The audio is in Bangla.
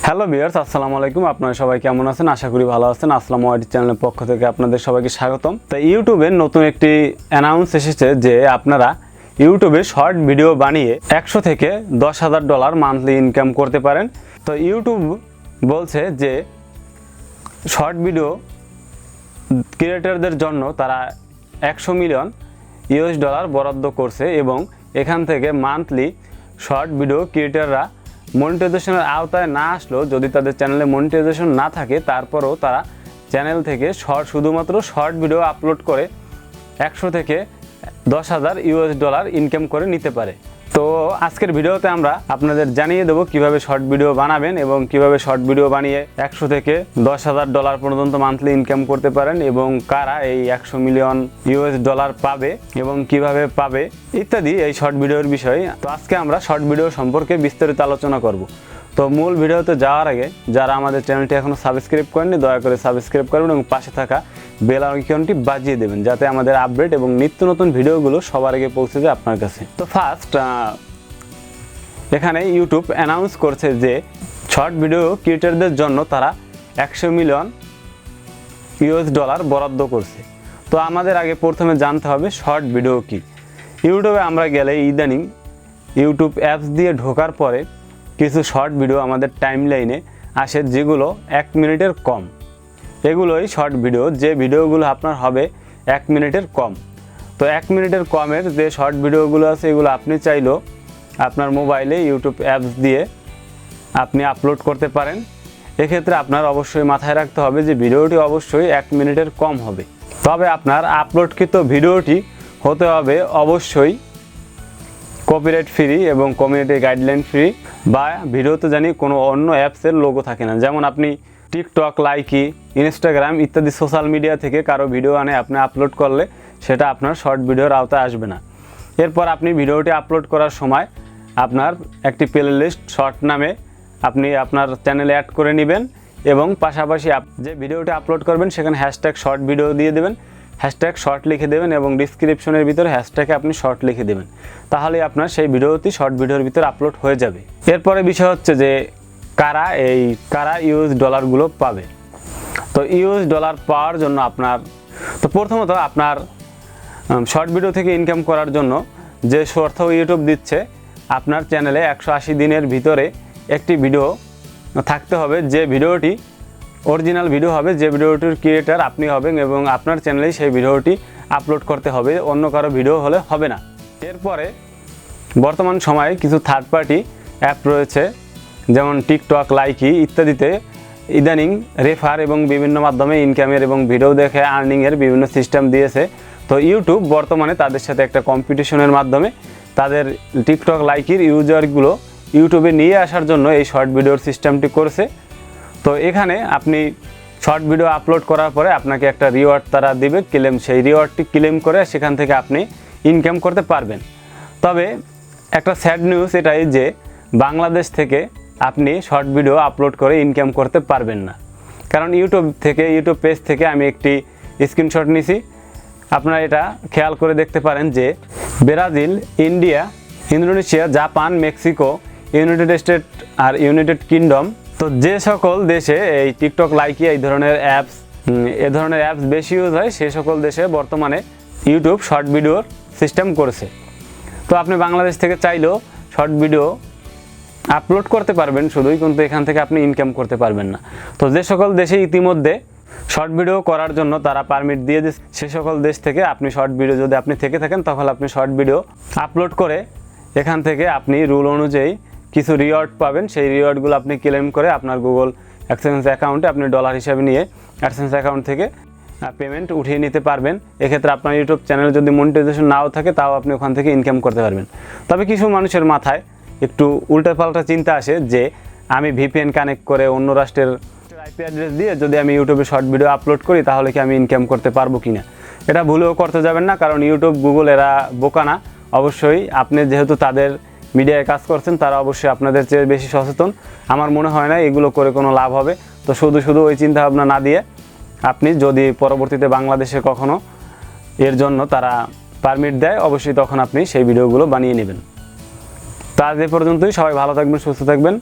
হ্যালো ভিউয়ার্স, আসসালামু আলাইকুম। আপনারা সবাই কেমন আছেন? আশা করি ভালো আছেন। আসলামু আলাইকুম চ্যানেলের পক্ষ থেকে আপনাদের সবাইকে স্বাগতম। তো ইউটিউবে নতুন একটি অ্যানাউন্স এসেছে যে আপনারা ইউটিউবে শর্ট ভিডিও বানিয়ে $100 থেকে $10,000 মান্থলি ইনকাম করতে পারেন। তো ইউটিউব বলছে যে শর্ট ভিডিও ক্রিয়েটরদের জন্য তারা $100 মিলিয়ন বরাদ্দ করছে এবং এখান থেকে মান্থলি শর্ট ভিডিও ক্রিয়েটররা মনিটাইজেশনের আওতায় না আসলেও, যদি তাদের চ্যানেলে মনিটাইজেশন না থাকে, তারপরেও তারা চ্যানেল থেকে শুধুমাত্র শর্ট ভিডিও আপলোড করে $100 থেকে $10,000 ইনকাম করে নিতে পারে। তো আজকের ভিডিওতে আমরা আপনাদের জানিয়ে দেবো কিভাবে শর্ট ভিডিও বানাবেন এবং কিভাবে শর্ট ভিডিও বানিয়ে $100 থেকে $10,000 পর্যন্ত মান্থলি ইনকাম করতে পারেন এবং কারা এই $100 মিলিয়ন পাবে এবং কিভাবে পাবে ইত্যাদি এই শর্ট ভিডিওর বিষয়ে। তো আজকে আমরা শর্ট ভিডিও সম্পর্কে বিস্তারিত আলোচনা করব। তো মূল ভিডিওতে যাওয়ার আগে যারা আমাদের চ্যানেলটি এখনও সাবস্ক্রাইব করেননি, দয়া করে সাবস্ক্রাইব করবেন এবং পাশে থাকা বেল আইকনটি বাজিয়ে দেবেন যাতে আমাদের আপডেট এবং নিত্য নতুন ভিডিওগুলো সবার আগে পৌঁছে যায় আপনার কাছে। তো ফার্স্ট এখানে ইউটিউব অ্যানাউন্স করছে যে শর্ট ভিডিও ক্রিয়েটরদের জন্য তারা $100 মিলিয়ন বরাদ্দ করছে। তো আমাদের আগে প্রথমে জানতে হবে শর্ট ভিডিও কি। ইউটিউবে আমরা গেলে ইদানিং ইউটিউব অ্যাপস দিয়ে ঢোকার পরে কিছু শর্ট ভিডিও আমাদের টাইমলাইনে আসে যেগুলো 1 মিনিটের কম। এগুলোই শর্ট ভিডিও, যে ভিডিওগুলো আপনার হবে 1 মিনিটের কম। তো 1 মিনিটের কমের যে শর্ট ভিডিওগুলো আছে এগুলো আপনি চাইলেও আপনার মোবাইলে ইউটিউব অ্যাপস দিয়ে আপনি আপলোড করতে পারেন। এক্ষেত্রে আপনার অবশ্যই মাথায় রাখতে হবে যে ভিডিওটি অবশ্যই 1 মিনিটের কম হবে। তবে আপনার আপলোডকৃত ভিডিওটি হতে হবে অবশ্যই কপিরাইট ফ্রি এবং কমিউনিটি গাইডলাইন ফ্রি, বা ভিডিওতে জানি কোনো অন্য অ্যাপসের লোগো থাকে না। যেমন আপনি টিকটক, লাইকি, ইনস্টাগ্রাম ইত্যাদি সোশ্যাল মিডিয়া থেকে কারো ভিডিও আনে আপনি আপলোড করলে সেটা আপনার শর্ট ভিডিওর আওতায় আসবে না। এরপর আপনি ভিডিওটি আপলোড করার সময় আপনার একটি প্লেলিস্ট শর্ট নামে আপনি আপনার চ্যানেলে অ্যাড করে নেবেন এবং পাশাপাশি যে ভিডিওটি আপলোড করবেন সেখানে হ্যাশট্যাগ শর্ট ভিডিও দিয়ে দেবেন, হ্যাশট্যাগ শর্ট লিখে দেবেন এবং ডিসক্রিপশনের ভিতরে হ্যাশট্যাগে আপনি শর্ট লিখে দেবেন। তাহলে আপনার সেই ভিডিওটি শর্ট ভিডিওর ভিতরে আপলোড হয়ে যাবে। এরপরে বিষয় হচ্ছে যে কারা ইউএস ডলারগুলো পাবে। তো ইউএস ডলার পাওয়ার জন্য প্রথমত আপনার শর্ট ভিডিও থেকে ইনকাম করার জন্য যে শর্ত ইউটিউব দিচ্ছে, আপনার চ্যানেলে 180 দিনের ভিতরে একটি ভিডিও থাকতে হবে, যে ভিডিওটি অরিজিনাল ভিডিও হবে, যে ভিডিওটির ক্রিয়েটার আপনি হবেন এবং আপনার চ্যানেলেই সেই ভিডিওটি আপলোড করতে হবে, অন্য কারো ভিডিও হলে হবে না। এরপরে বর্তমান সময়ে কিছু থার্ড পার্টি অ্যাপ রয়েছে যেমন টিকটক, লাইকি ইত্যাদিতে ইদানিং রেফার এবং বিভিন্ন মাধ্যমে ইনকামের এবং ভিডিও দেখে আর্নিংয়ের বিভিন্ন সিস্টেম দিয়েছে। তো ইউটিউব বর্তমানে তাদের সাথে একটা কম্পিটিশনের মাধ্যমে তাদের টিকটক, লাইকির ইউজারগুলো ইউটিউবে নিয়ে আসার জন্য এই শর্ট ভিডিওর সিস্টেমটি করেছে। তো এখানে আপনি শর্ট ভিডিও আপলোড করার পরে আপনাকে একটা রিওয়ার্ড তারা দিবে, সেই রিওয়ার্ডটি ক্লেম করে সেখান থেকে আপনি ইনকাম করতে পারবেন। তবে একটা স্যাড নিউজ এটাই যে বাংলাদেশ থেকে আপনি শর্ট ভিডিও আপলোড করে ইনকাম করতে পারবেন না, কারণ ইউটিউব পেজ থেকে আমি একটি স্ক্রিনশট নিছি। আপনারা এটা খেয়াল করে দেখতে পারেন যে Brazil, India, Indonesia, Japan, Mexico, United State আর ইউনাইটেড কিংডম, তো যে সকল দেশে এই টিকটক, লাইকি এ ধরনের অ্যাপস বেশি ইউজ হয়, সে সকল দেশে বর্তমানে ইউটিউব শর্ট ভিডিওর সিস্টেম করেছে। তো আপনি বাংলাদেশ থেকে চাইলেও শর্ট ভিডিও আপলোড করতে পারবেন শুধুই, কিন্তু এখান থেকে আপনি ইনকাম করতে পারবেন না। তো যে সকল দেশে ইতিমধ্যে শর্ট ভিডিও করার জন্য তারা পারমিট দিয়ে দিচ্ছে, সে সকল দেশ থেকে আপনি শর্ট ভিডিও যদি আপনি থেকে থাকেন তাহলে আপনি শর্ট ভিডিও আপলোড করে এখান থেকে আপনি রুল অনুযায়ী কিছু রিওয়ার্ড পাবেন। সেই রিওয়ার্ডগুলো আপনি ক্লেম করে আপনার গুগল অ্যাডসেন্স অ্যাকাউন্টে আপনি ডলার হিসাবে নিয়ে অ্যাডসেন্স অ্যাকাউন্ট থেকে পেমেন্ট উঠিয়ে নিতে পারবেন। এক্ষেত্রে আপনার ইউটিউব চ্যানেলে যদি মনিটাইজেশন নাও থাকে তাও আপনি ওখান থেকে ইনকাম করতে পারবেন। তবে কিছু মানুষের মাথায় একটু উল্টাপাল্টা চিন্তা আসে যে আমি ভিপিএন কানেক্ট করে অন্য রাষ্ট্রের আইপি অ্যাড্রেস দিয়ে যদি আমি ইউটিউবে শর্ট ভিডিও আপলোড করি তাহলে কি আমি ইনকাম করতে পারবো কিনা। এটা ভুলেও করতে যাবেন না, কারণ ইউটিউব, গুগল এরা বোকা না। অবশ্যই আপনি যেহেতু তাদের মিডিয়ায় কাজ করছেন, তারা অবশ্যই আপনাদের চেয়ে বেশি সচেতন। আমার মনে হয় না এগুলো করে কোনো লাভ হবে। তো শুধু ওই চিন্তা ভাবনা না দিয়ে আপনি যদি পরবর্তীতে বাংলাদেশে কখনো এর জন্য তারা পারমিট দেয়, অবশ্যই তখন আপনি সেই ভিডিওগুলো বানিয়ে নেবেন। তো আজ এ পর্যন্তই। সবাই ভালো থাকবেন, সুস্থ থাকবেন।